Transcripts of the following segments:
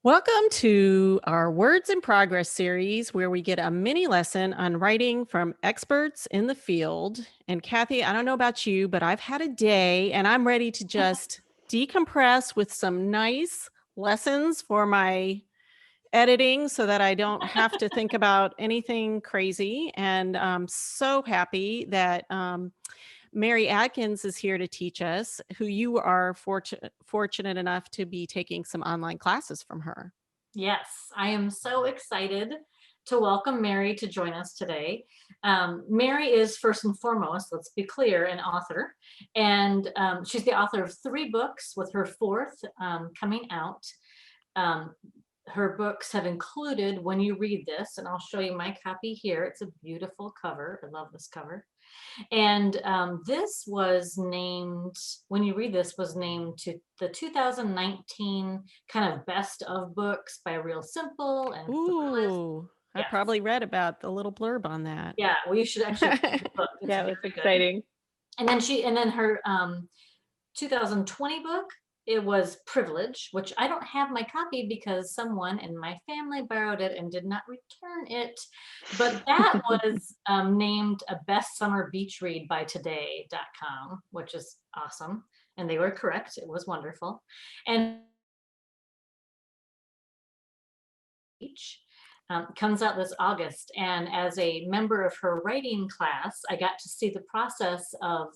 Welcome to our Words in Progress series, where we get a mini lesson on writing from experts in the field. And Kathy, I don't know about you, but I've had a day and I'm ready to just decompress with some nice lessons for my editing so that I don't have to think about anything crazy. And I'm so happy that Mary Adkins is here to teach us, who you are fortunate enough to be taking some online classes from her. Yes, I am so excited to welcome Mary to join us today. Mary is first and foremost, let's be clear, an author, and she's the author of 3 books, with her fourth coming out. Um, Her books have included When You Read This, and I'll show you my copy here. It's a beautiful cover. I love this cover. And this was named, When You Read This, was named to the 2019 kind of best of books by Real Simple and Fabulous. Ooh, I Yes. probably read about the little blurb on that. Yeah. Well, you should actually read the book. It's Yeah, very that's good. exciting. And then her 2020 book, it was Privilege, which I don't have my copy because someone in my family borrowed it and did not return it. But that was named a best summer beach read by today.com, which is awesome. And they were correct. It was wonderful. And Beach comes out this August. And as a member of her writing class, I got to see the process of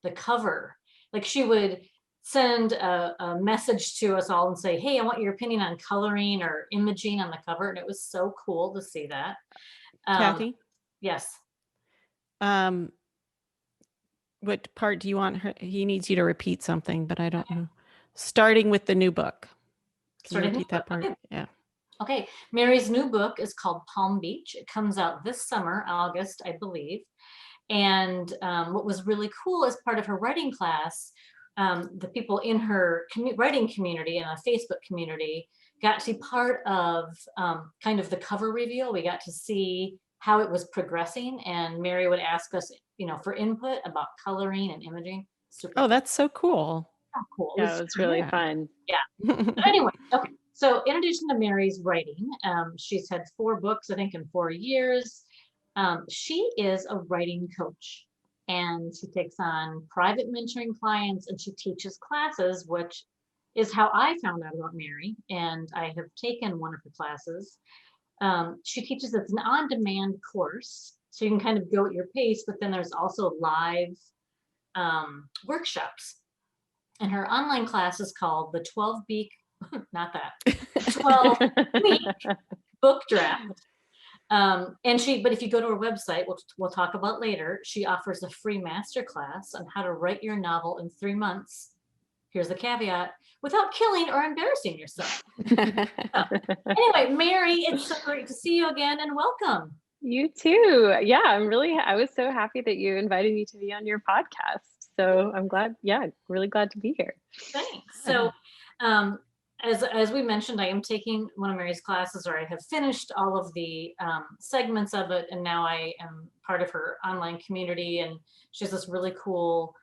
the cover. Like, she would send a message to us all and say, "Hey, I want your opinion on coloring or imaging on the cover." And it was so cool to see that. Um, Kathy, yes. um, what part do you want her? He needs you to repeat something, but I don't know. Starting with the new book. Can you Starting. repeat that part? Okay. Yeah. Okay. Mary's new book is called Palm Beach. It comes out this summer, August, I believe. And what was really cool as part of her writing class, the people in her writing community and a Facebook community got to be part of kind of the cover reveal. We got to see how it was progressing, and Mary would ask us, for input about coloring and imaging. Super Oh, that's so cool. cool. It Yeah, was, it was really Yeah. fun. yeah. But anyway, okay. So in addition to Mary's writing, she's had 4 books, I think, in 4 years. She is a writing coach, and she takes on private mentoring clients, and she teaches classes, which is how I found out about Mary. And I have taken one of her classes. She teaches, it's an on-demand course, so you can kind of go at your pace, but then there's also live workshops. And her online class is called the 12-week, not that, 12-week book draft. But if you go to her website, which we'll talk about later, she offers a free masterclass on how to write your novel in 3 months. Here's the caveat: without killing or embarrassing yourself. Anyway, Mary, it's so great to see you again, and welcome. You too. Yeah, I was so happy that you invited me to be on your podcast. So I'm glad, yeah, really glad to be here. Thanks. So, um, as we mentioned, I am taking one of Mary's classes, or I have finished all of the segments of it, and now I am part of her online community. And she has this really cool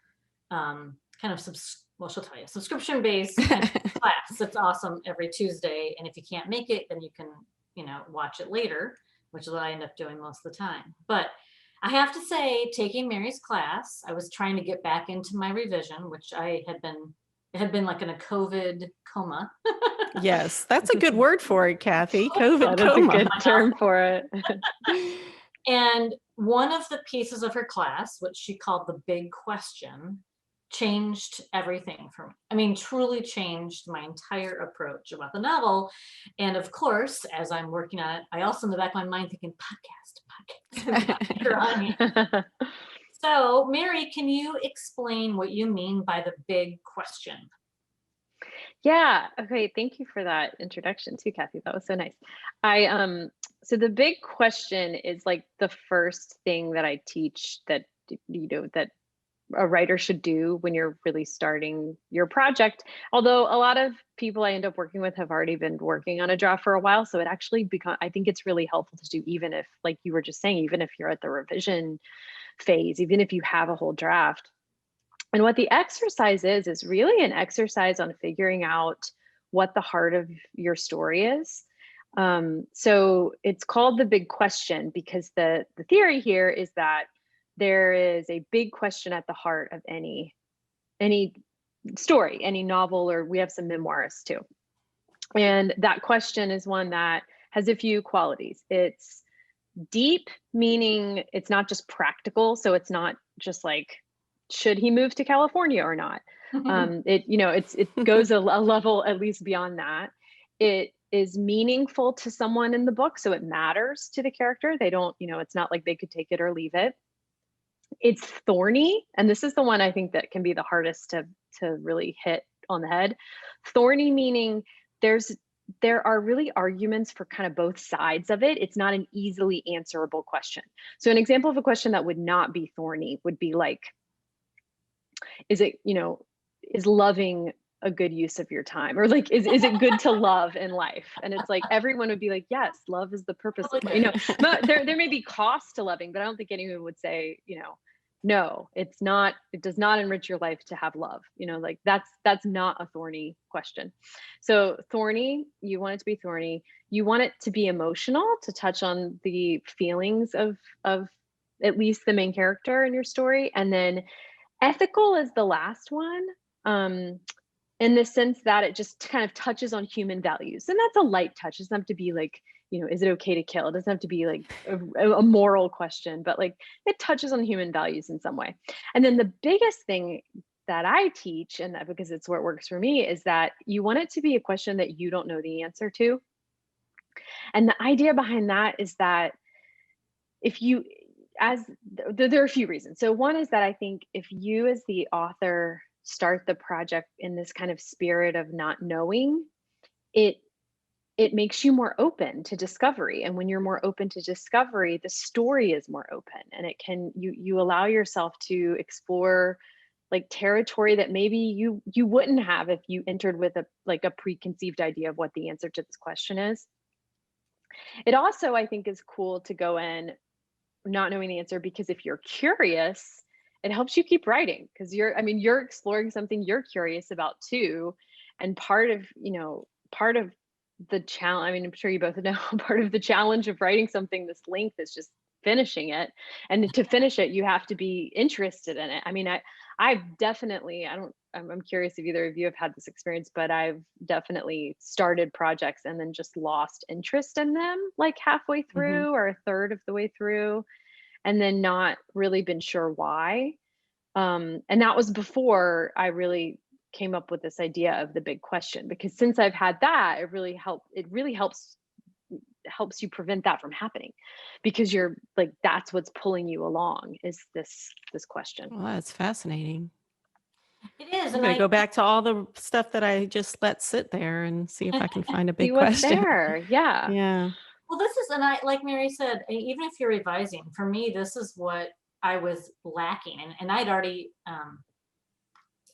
kind of she'll tell you, subscription-based kind of class that's awesome every Tuesday. And if you can't make it, then you can, watch it later, which is what I end up doing most of the time. But I have to say, taking Mary's class, I was trying to get back into my revision, which it had been like in a COVID coma. Yes, that's a good word for it, Kathy. COVID That is a coma. good term for it. And one of the pieces of her class, which she called the big question, changed everything for me. I mean, truly changed my entire approach about the novel. And of course, as I'm working on it, I also in the back of my mind thinking, podcast. You're on here. So, Mary, can you explain what you mean by the big question? Yeah. Okay. Thank you for that introduction too, Kathy. That was so nice. I so the big question is like the first thing that I teach that that a writer should do when you're really starting your project. Although a lot of people I end up working with have already been working on a draft for a while. So it actually I think it's really helpful to do, even if, like you were just saying, even if you're at the revision phase, even if you have a whole draft. And what the exercise is really an exercise on figuring out what the heart of your story is. So it's called the big question because the theory here is that there is a big question at the heart of any story, any novel, or we have some memoirists too. And that question is one that has a few qualities. It's deep, meaning it's not just practical. So it's not just like, should he move to California or not? It goes a level at least beyond that. It is meaningful to someone in the book, so it matters to the character. They don't, it's not like they could take it or leave it. It's thorny, and this is the one I think that can be the hardest to really hit on the head. Thorny meaning there are really arguments for kind of both sides of it. It's not an easily answerable question. So an example of a question that would not be thorny would be like, is loving a good use of your time? Or like, is it good to love in life? And it's like, everyone would be like, yes, love is the purpose of life. There may be costs to loving, but I don't think anyone would say, no, it's not, it does not enrich your life to have love. Like that's not a thorny question. So thorny, you want it to be thorny. You want it to be emotional, to touch on the feelings of at least the main character in your story. And then ethical is the last one, in the sense that it just kind of touches on human values. And that's a light touch. It doesn't have to be like, is it okay to kill? It doesn't have to be like a moral question, but like it touches on human values in some way. And then the biggest thing that I teach, and that because it's what works for me, is that you want it to be a question that you don't know the answer to. And the idea behind that is that there are a few reasons. So one is that I think if you as the author start the project in this kind of spirit of not knowing, it makes you more open to discovery. And when you're more open to discovery, the story is more open, and it can, you allow yourself to explore like territory that maybe you wouldn't have if you entered with a preconceived idea of what the answer to this question is. It also, I think, is cool to go in not knowing the answer, because if you're curious, it helps you keep writing, because you're exploring something you're curious about too. And part of the challenge, I'm sure you both know, part of the challenge of writing something this length is just finishing it. And to finish it, you have to be interested in it. I'm curious if either of you have had this experience, but I've definitely started projects and then just lost interest in them like halfway through or a third of the way through, and then not really been sure why. And that was before I really came up with this idea of the big question, because since I've had that, it really helps you prevent that from happening, because you're like, that's what's pulling you along, is this question. Well, that's fascinating. It is. I'm going to go back to all the stuff that I just let sit there and see if I can find a big See what's question. there. Yeah. Yeah. Well, this is, and like Mary said, even if you're revising, for me, this is what I was lacking. And I'd already,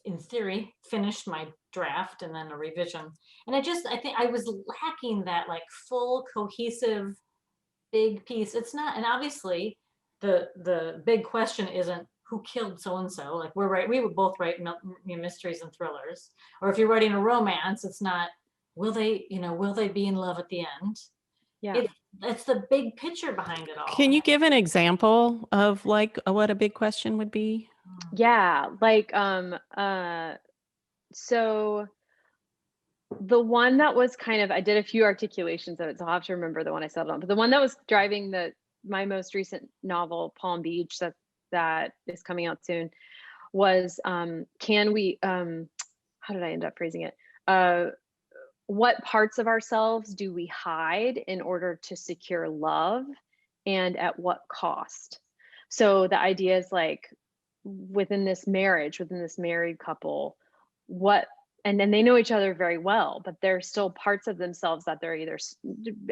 in theory, finished my draft and then a revision. And I think I was lacking that like full cohesive big piece. It's not, and obviously the big question isn't who killed so-and-so. Like we would both write mysteries and thrillers. Or if you're writing a romance, it's not, will they be in love at the end? Yeah. It's the big picture behind it all. Can you give an example of like what a big question would be? Yeah, like so the one that was kind of, I did a few articulations of it, so I'll have to remember the one I settled on, but the one that was driving my most recent novel, Palm Beach, that is coming out soon, was can we how did I end up phrasing it? What parts of ourselves do we hide in order to secure love, and at what cost? So the idea is like, within this married couple, and then they know each other very well, but there's still parts of themselves that they're either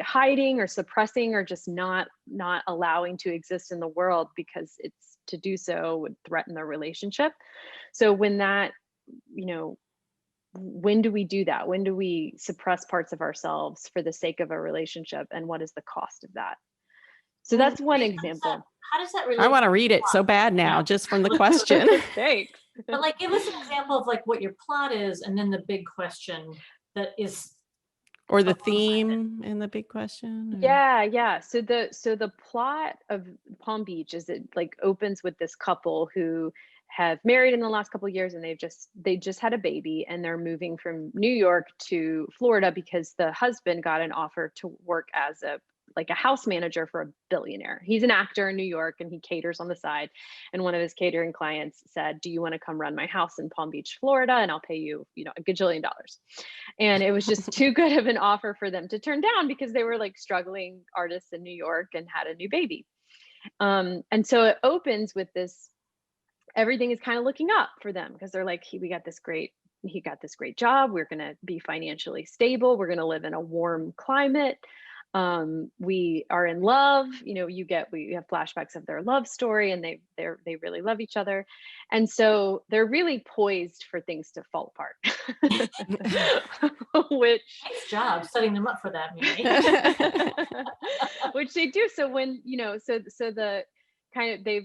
hiding or suppressing, or just not allowing to exist in the world, because it's, to do so would threaten their relationship. So when do we do that? When do we suppress parts of ourselves for the sake of a relationship, and what is the cost of that? So that's one example. How does that relate? I want to read it so bad now, just from the question. Thanks. But like, give us an example of like what your plot is, and then the big question that is Or the alongside it? theme in the big question? Yeah. So the plot of Palm Beach is it like opens with this couple who have married in the last couple of years, and they just had a baby, and they're moving from New York to Florida because the husband got an offer to work as a house manager for a billionaire. He's an actor in New York and he caters on the side. And one of his catering clients said, "Do you want to come run my house in Palm Beach, Florida? And I'll pay you, a gajillion dollars." And it was just too good of an offer for them to turn down because they were like struggling artists in New York and had a new baby. And so it opens with this, everything is kind of looking up for them because they're like, he got this great job. We're going to be financially stable. We're going to live in a warm climate. We are in love. We have flashbacks of their love story, and they really love each other. And so they're really poised for things to fall apart. Which Nice job setting them up for that, Mary. which they do. So when, so the kind of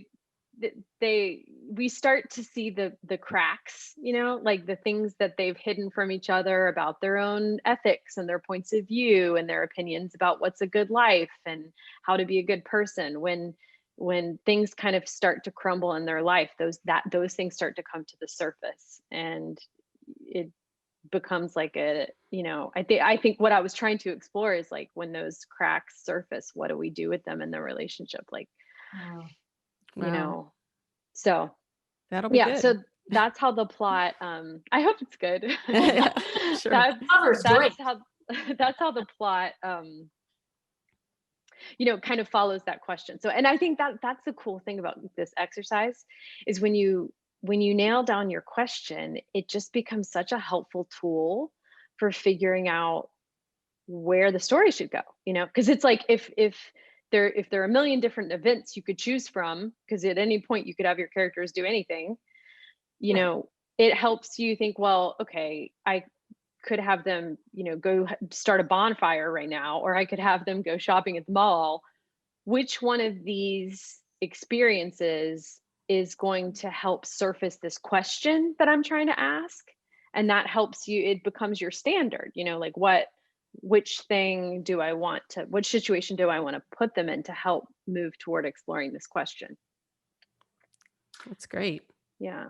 we start to see the cracks, like the things that they've hidden from each other about their own ethics and their points of view and their opinions about what's a good life and how to be a good person. When things kind of start to crumble in their life, those things start to come to the surface, and it becomes like I think what I was trying to explore is like, when those cracks surface, what do we do with them in the relationship? Like, Wow. So That'll be good. so that's how the plot, I hope it's good. Yeah, sure. Cover's great. That's how the plot kind of follows that question. So, and I think that's the cool thing about this exercise is when you nail down your question, it just becomes such a helpful tool for figuring out where the story should go, because it's like, if there are a million different events you could choose from, because at any point you could have your characters do anything, it helps you think, well, okay, I could have them, go start a bonfire right now, or I could have them go shopping at the mall. Which one of these experiences is going to help surface this question that I'm trying to ask? And that helps you, it becomes your standard, like which situation do I want to put them in to help move toward exploring this question? That's great. Yeah.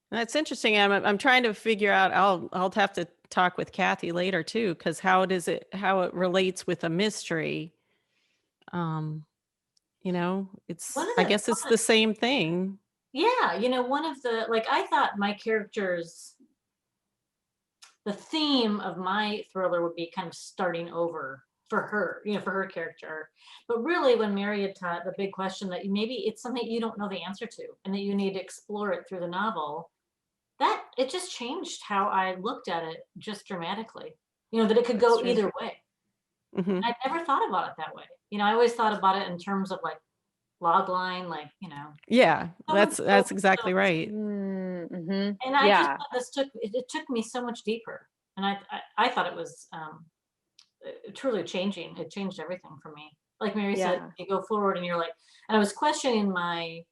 That's interesting. I'm trying to figure out, I'll have to talk with Kathy later too, because how it relates with a mystery. I guess it's the same thing. Yeah, one of the, I thought my characters, the theme of my thriller would be kind of starting over for her, for her character. But really, when Mary had taught the big question that maybe it's something you don't know the answer to and that you need to explore it through the novel, that it just changed how I looked at it just dramatically, that it could go either way. Mm-hmm. I never thought about it that way. I always thought about it in terms of like log line, Yeah, that's exactly right. Mm-hmm. And I just thought it took me so much deeper. And I thought it was truly changing. It changed everything for me. Like Mary said, you go forward and you're like, and I was questioning the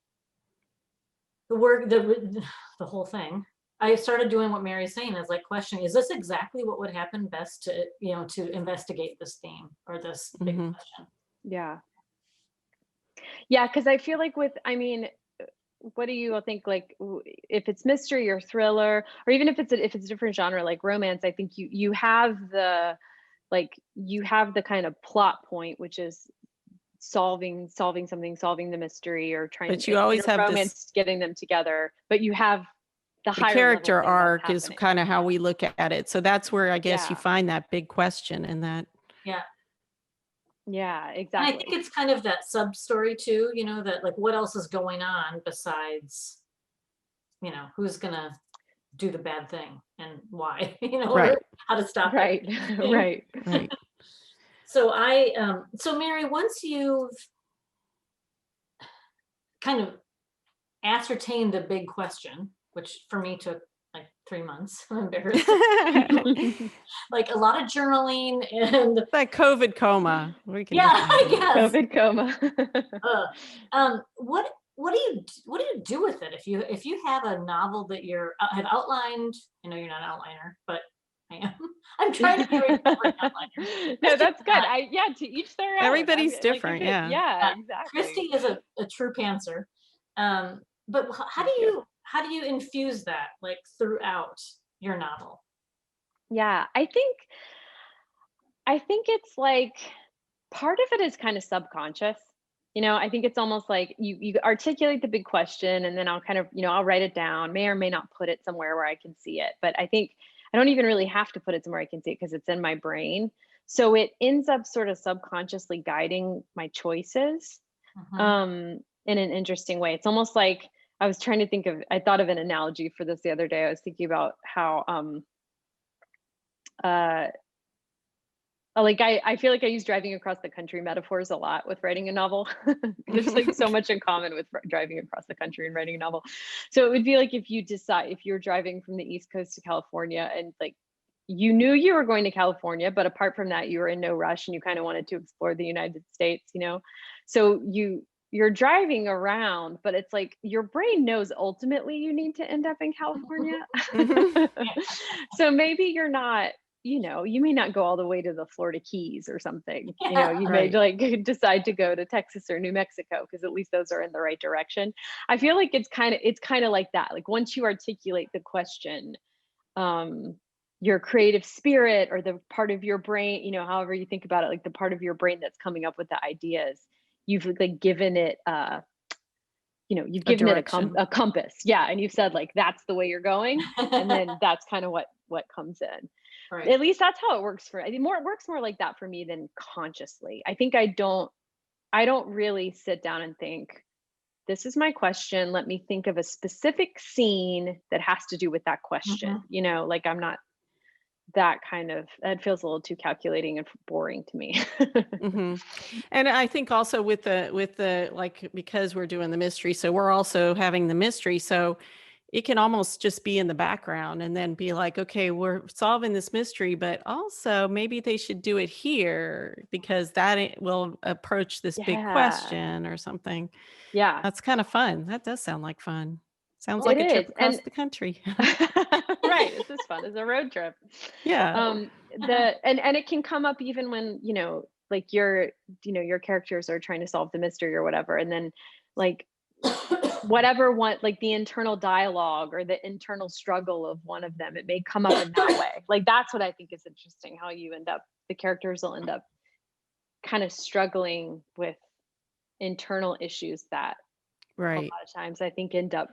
whole thing. I started doing what Mary's saying, is like questioning, is this exactly what would happen best to investigate this theme or this big question? Yeah. Because I feel like what do you all think, like if it's mystery or thriller, or even if it's a different genre like romance, I think you have the kind of plot point, which is solving something, solving the mystery, or trying but you always have romance, getting them together, but you have the character arc is kind of how we look at it. So that's where I guess you find that big question and that. Yeah, exactly. And I think it's kind of that sub story too, that like what else is going on besides, who's gonna do the bad thing and why, right. or how to stop it. Right. So so Mary, once you've kind of ascertained the big question, which for me took like 3 months, I'm embarrassed. Like a lot of journaling and like COVID coma. I guess. COVID coma. What do you do with it if you have a novel that have outlined? I know you're not an outliner, but I am. I'm trying to be a recovering outliner. No, that's good. Not. To each their own. Everybody's Like, different. Yeah. yeah, exactly. Christy is a true pantser. But how do you infuse that like throughout your novel? Yeah, I think it's like part of it is kind of subconscious. I think it's almost like you articulate the big question and then I'll kind of, I'll write it down, may or may not put it somewhere where I can see it. But I think I don't even really have to put it somewhere I can see it because it's in my brain. So it ends up sort of subconsciously guiding my choices in an interesting way. It's almost like I thought of an analogy for this the other day. I was thinking about how like I feel like I use driving across the country metaphors a lot with writing a novel. There's like so much in common with driving across the country and writing a novel. So it would be like if you're driving from the East Coast to California and like you knew you were going to California, but apart from that, you were in no rush and you kind of wanted to explore the United States, So you're driving around, but it's like your brain knows ultimately you need to end up in California. So maybe you're not, you may not go all the way to the Florida Keys or something. You may like decide to go to Texas or New Mexico because at least those are in the right direction. I feel like it's kind of like that. Like once you articulate the question, your creative spirit or the part of your brain, however you think about it, like the part of your brain that's coming up with the ideas, you've like given it you've given it a compass. Yeah. And you've said like, that's the way you're going. And then that's kind of what comes in. Right. At least that's how it works I think it works more like that for me than consciously. I think I don't really sit down and think, this is my question. Let me think of a specific scene that has to do with that question. Like I'm not that kind of, it feels a little too calculating and boring to me. And I think also with the like, because we're doing the mystery, so we're also having the mystery. So it can almost just be in the background and then be like, okay, we're solving this mystery, but also maybe they should do it here because that will approach this big question or something. Yeah. That's kind of fun. That does sound like fun. Sounds like a trip across the country. Right. It's as fun as a road trip. Yeah. And it can come up even when, like your characters are trying to solve the mystery or whatever. And then like like the internal dialogue or the internal struggle of one of them, it may come up in that way. Like that's what I think is interesting, how the characters will end up kind of struggling with internal issues that a lot of times I think end up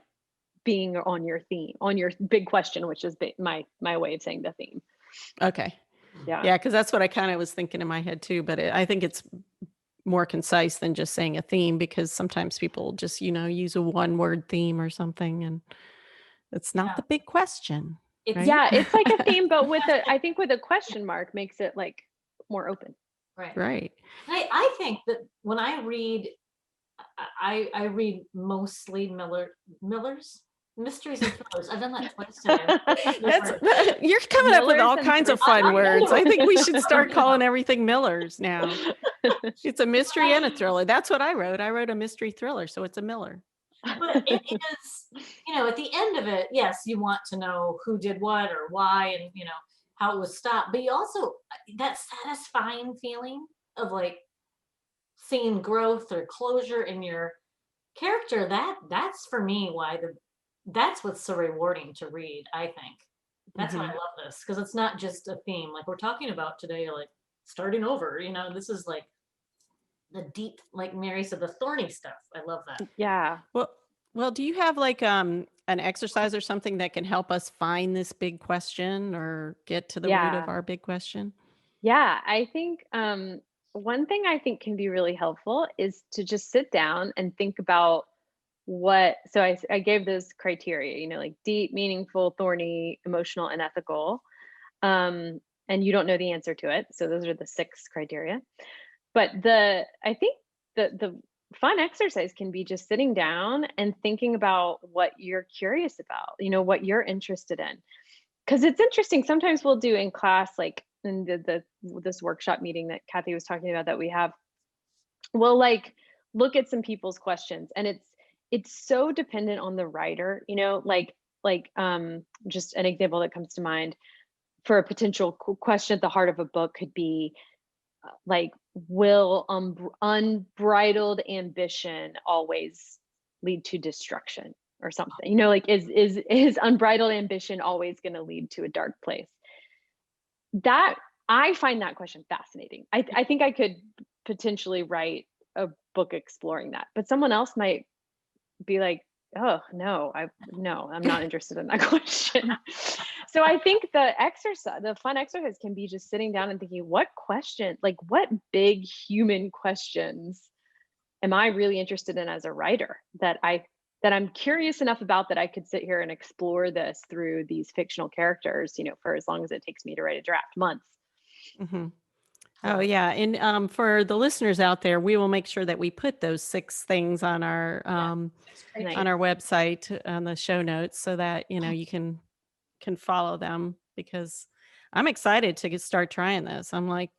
being on your theme, on your big question, which is my way of saying the theme. Okay. Yeah, because that's what I kind of was thinking in my head too, but I think it's more concise than just saying a theme, because sometimes people just, use a one-word theme or something, and it's not the big question. Right? Yeah, it's like a theme, but I think with a question mark makes it like more open. Right. I think that when I read, I read mostly Miller's mysteries and thrillers. I've done that twice today. You're coming up with all kinds of fun words. I think we should start calling everything Millers now. It's a mystery and a thriller. That's what I wrote. I wrote a mystery thriller, so it's a Miller. But it is, at the end of it, yes, you want to know who did what or why and, how it was stopped. But you also, that satisfying feeling of like seeing growth or closure in your character, that's for me why that's what's so rewarding to read. I think that's why I love this, because it's not just a theme like we're talking about today, like starting over. This is like the deep, like Mary said, the thorny stuff. I love that. Yeah. Well, do you have like an exercise or something that can help us find this big question or get to the root of our big question? Yeah, I think one thing I think can be really helpful is to just sit down and think about so I gave those criteria, like deep, meaningful, thorny, emotional, and ethical. And you don't know the answer to it. So those are the 6 criteria. But I think the fun exercise can be just sitting down and thinking about what you're curious about, what you're interested in. Because it's interesting. Sometimes we'll do in class, like in this workshop meeting that Kathy was talking about that we have, we'll like look at some people's questions, and it's so dependent on the writer, like just an example that comes to mind. for a potential question at the heart of a book could be like, will unbridled ambition always lead to destruction or something? You know, like is unbridled ambition always going to lead to a dark place? That I find that question fascinating. I think I could potentially write a book exploring that, but someone else might be like, oh no, I'm not interested in that question. So I think the fun exercise can be just sitting down and thinking, what big human questions am I really interested in as a writer that I'm curious enough about that I could sit here and explore this through these fictional characters, you know, for as long as it takes me to write a draft, months. Mm-hmm. Oh yeah, and for the listeners out there, we will make sure that we put those 6 things on our Nice. on our website on the show notes, so that you know you can follow them, because I'm excited to start trying this. I'm like,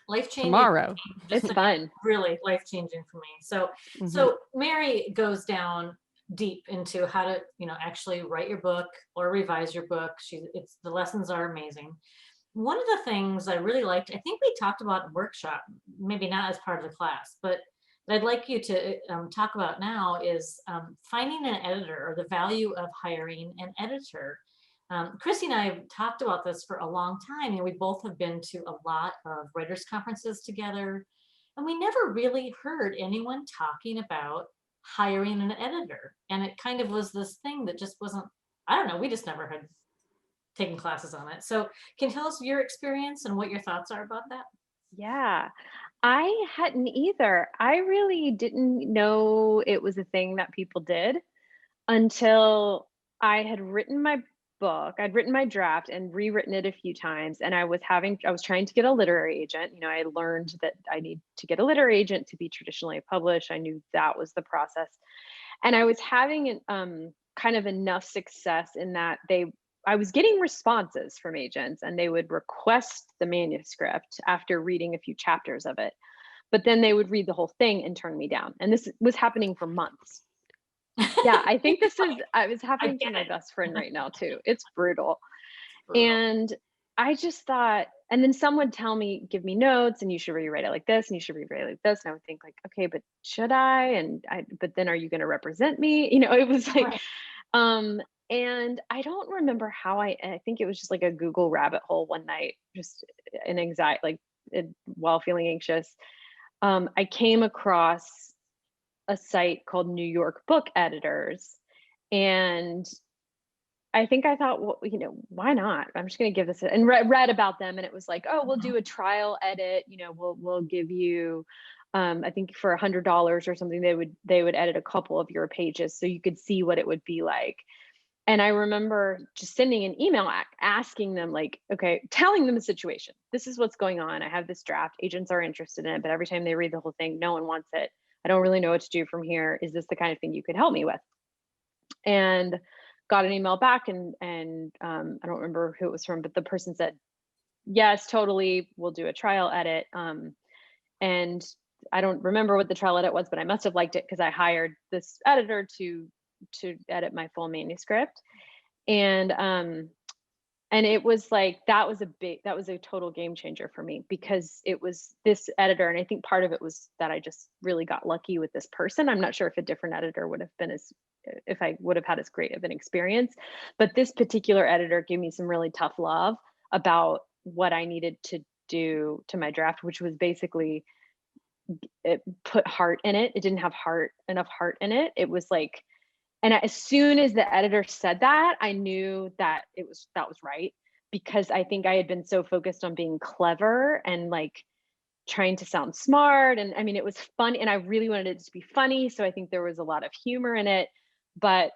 life-changing. tomorrow. It's fun. Really life-changing for me. So so Mary goes down deep into how to, you know, actually write your book or revise your book. The lessons are amazing. One of the things I really liked, I think we talked about in workshop, maybe not as part of the class, but I'd like you to talk about now is finding an editor, or the value of hiring an editor. Chrissy and I have talked about this for a long time, and we both have been to a lot of writers' conferences together, and we never really heard anyone talking about hiring an editor. And it kind of was this thing that just wasn't, I don't know, we just never had taken classes on it. So can you tell us your experience and what your thoughts are about that? Yeah, I hadn't either. I really didn't know it was a thing that people did until I had written my book. I'd written my draft and rewritten it a few times, and I was trying to get a literary agent. You know, I learned that I need to get a literary agent to be traditionally published. I knew that was the process. And I was having kind of enough success in that I was getting responses from agents, and they would request the manuscript after reading a few chapters of it, but then they would read the whole thing and turn me down. And this was happening for months. Yeah, I think I was happening to my best friend right now too. It's brutal. And I just thought, and then some would tell me, give me notes, and you should rewrite it like this, and you should rewrite it like this. And I would think like, okay, but should I? But then are you going to represent me? You know, it was like, Right. And I don't remember how I think it was just like a Google rabbit hole one night, just an anxiety, while feeling anxious. I came across a site called New York Book Editors, and I think I thought, well, you know, why not? I'm just going to give this and read about them, and it was like, oh, we'll do a trial edit. You know, we'll give you, I think for $100 or something, they would edit a couple of your pages so you could see what it would be like. And I remember just sending an email asking them, like, okay, telling them the situation. This is what's going on. I have this draft. Agents are interested in it, but every time they read the whole thing, no one wants it. I don't really know what to do from here. Is this the kind of thing you could help me with? And got an email back, and I don't remember who it was from, but the person said, yes, totally, we'll do a trial edit. And I don't remember what the trial edit was, but I must have liked it because I hired this editor to edit my full manuscript. And it was like, that was a total game changer for me, because it was this editor. And I think part of it was that I just really got lucky with this person. I'm not sure if a different editor would have been if I would have had as great of an experience, but this particular editor gave me some really tough love about what I needed to do to my draft, which was basically put heart in it. It didn't have enough heart in it. It was like, and as soon as the editor said that, I knew that that was right, because I think I had been so focused on being clever and like trying to sound smart. And I mean, it was fun, and I really wanted it to be funny. So I think there was a lot of humor in it, but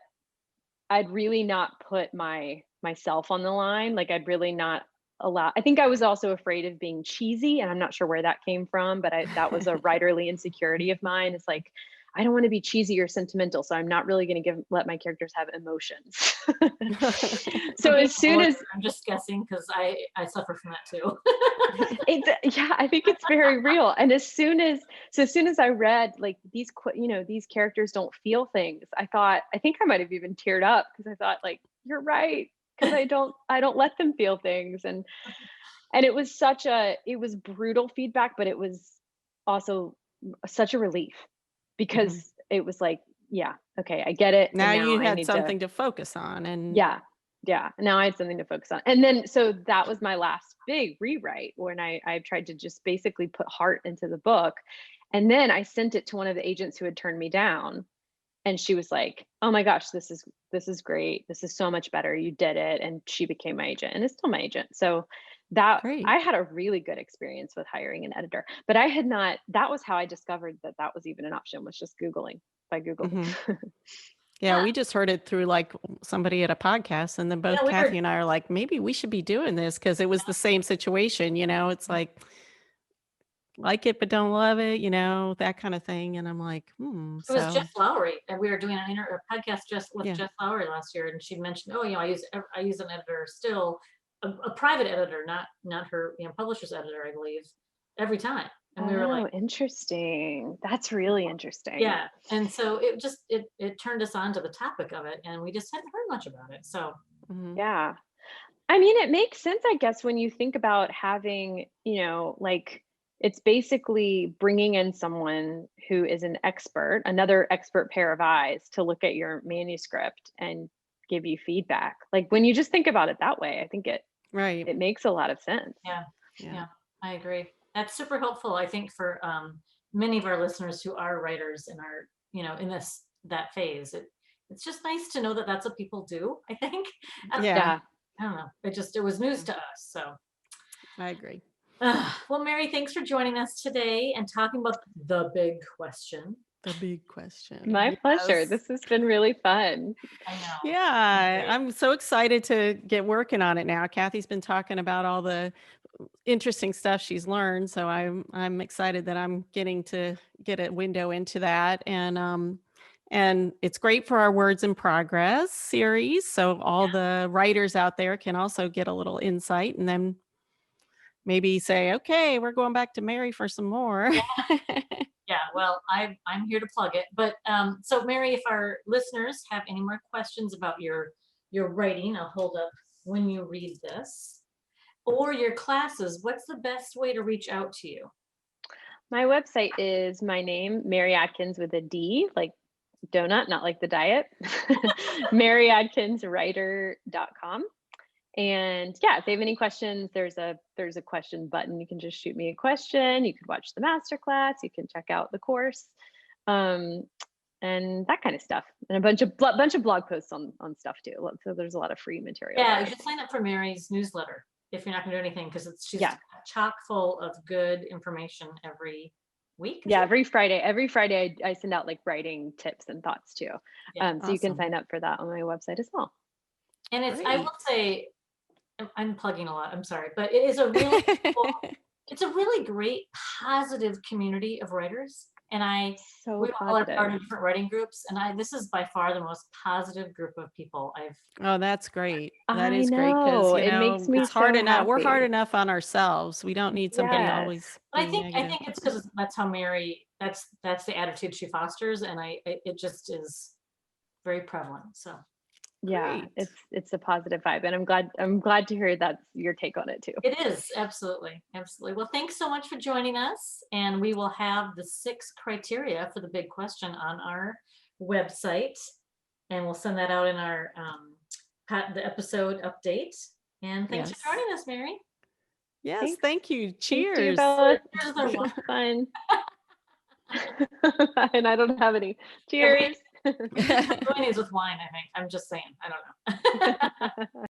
I'd really not put myself on the line. Like I'd really not allow. I think I was also afraid of being cheesy, and I'm not sure where that came from, but that was a writerly insecurity of mine. It's like, I don't want to be cheesy or sentimental, so I'm not really going to let my characters have emotions. So as soon as I'm just guessing, because I suffer from that too. yeah, I think it's very real. And as soon as I read like these characters don't feel things, I think I might have even teared up, because I thought like, you're right. because I don't let them feel things. And it was it was brutal feedback, but it was also such a relief Mhm. because it was like, yeah, okay, I get it. And Now now you I had need to, something to focus on and yeah, yeah. Now I had something to focus on. And then, so that was my last big rewrite when I tried to just basically put heart into the book. And then I sent it to one of the agents who had turned me down. And she was like, "Oh my gosh, this is great. This is so much better. You did it." And she became my agent and is still my agent. So that great. I had a really good experience with hiring an editor, but I had not, that was how I discovered that that was even an option, was just Googling by Google. Mhm. Yeah, Yeah, we just heard it through like somebody at a podcast, and then both yeah, we Kathy were. and I are like, maybe we should be doing this because it was the same situation, it's like it but don't love it, that kind of thing. And I'm like, It was so Jess Lowry, and we were doing a podcast just with yeah, Jess Lowry last year, and she mentioned, oh, I use an editor still, a private editor, not her, publisher's editor, I believe, every time. And we were like, Oh, interesting. That's really interesting. yeah. And so it turned us on to the topic of it, and we just hadn't heard much about it. So mhm, Yeah. I mean, it makes sense, I guess, when you think about having, like, it's basically bringing in someone who is an expert, another expert pair of eyes to look at your manuscript and give you feedback. Like, when you just think about it that way, I think right, it makes a lot of sense. yeah, yeah, yeah, I agree. That's super helpful, I think, for many of our listeners who are writers and are, in that phase. It's just nice to know that that's what people do, I think. yeah, Yeah. I don't know. It was news yeah, to us. So, I agree. well, Mary, thanks for joining us today and talking about the big question. The big question. My pleasure. Yes. This has been really fun. I know. It's Yeah, great. I'm so excited to get working on it now. Kathy's been talking about all the interesting stuff she's learned, so I'm excited that I'm getting to get a window into that. And it's great for our Words in Progress series, so all the writers out there can also get a little insight and then maybe say, "Okay, we're going back to Mary for some more." Yeah, well, I'm here to plug it. But so Mary, if our listeners have any more questions about your writing, I'll hold up when you read this, or your classes, what's the best way to reach out to you? My website is my name, Mary Adkins with a D, like donut, not like the diet. MaryAdkinsWriter.com. And yeah, if they have any questions, there's a question button. You can just shoot me a question. You could watch the masterclass. You can check out the course, um, and that kind of stuff. And a bunch of blog posts on stuff too. So there's a lot of free material Yeah, you there. should sign up for Mary's newsletter if you're not gonna do anything, because she's Yeah, chock full of good information every week, is yeah. it? Every Friday, I send out like writing tips and thoughts too. Yeah. So you can Awesome. sign up for that on my website as well. And I will Great. say, I'm plugging a lot, I'm sorry, but it is a really cool, it's a really great positive community of writers. And So we all are part positive. of different writing groups, and this is by far the most positive group of people I've. Oh, that's great. That I is great because, know. It makes me it's hard so enough. We're hard happy. enough on ourselves. We don't need somebody Yes. always But being I negative. think it's because that's how Mary. That's the attitude she fosters, and it just is very prevalent. So Yeah, Great. it's a positive vibe, and I'm glad to hear that's your take on it too. it is absolutely, absolutely. Well, thanks so much for joining us, and we will have the 6 criteria for the big question on our website, and we'll send that out in our the episode update. And thanks for Yes. joining us, Mary. Yes. Thanks. Thank you. Thanks to you Cheers. both. Here's This our one. was fun. And I don't have any. Yeah, Cheers. we should start doing these with wine, I think. I'm just saying. I don't know.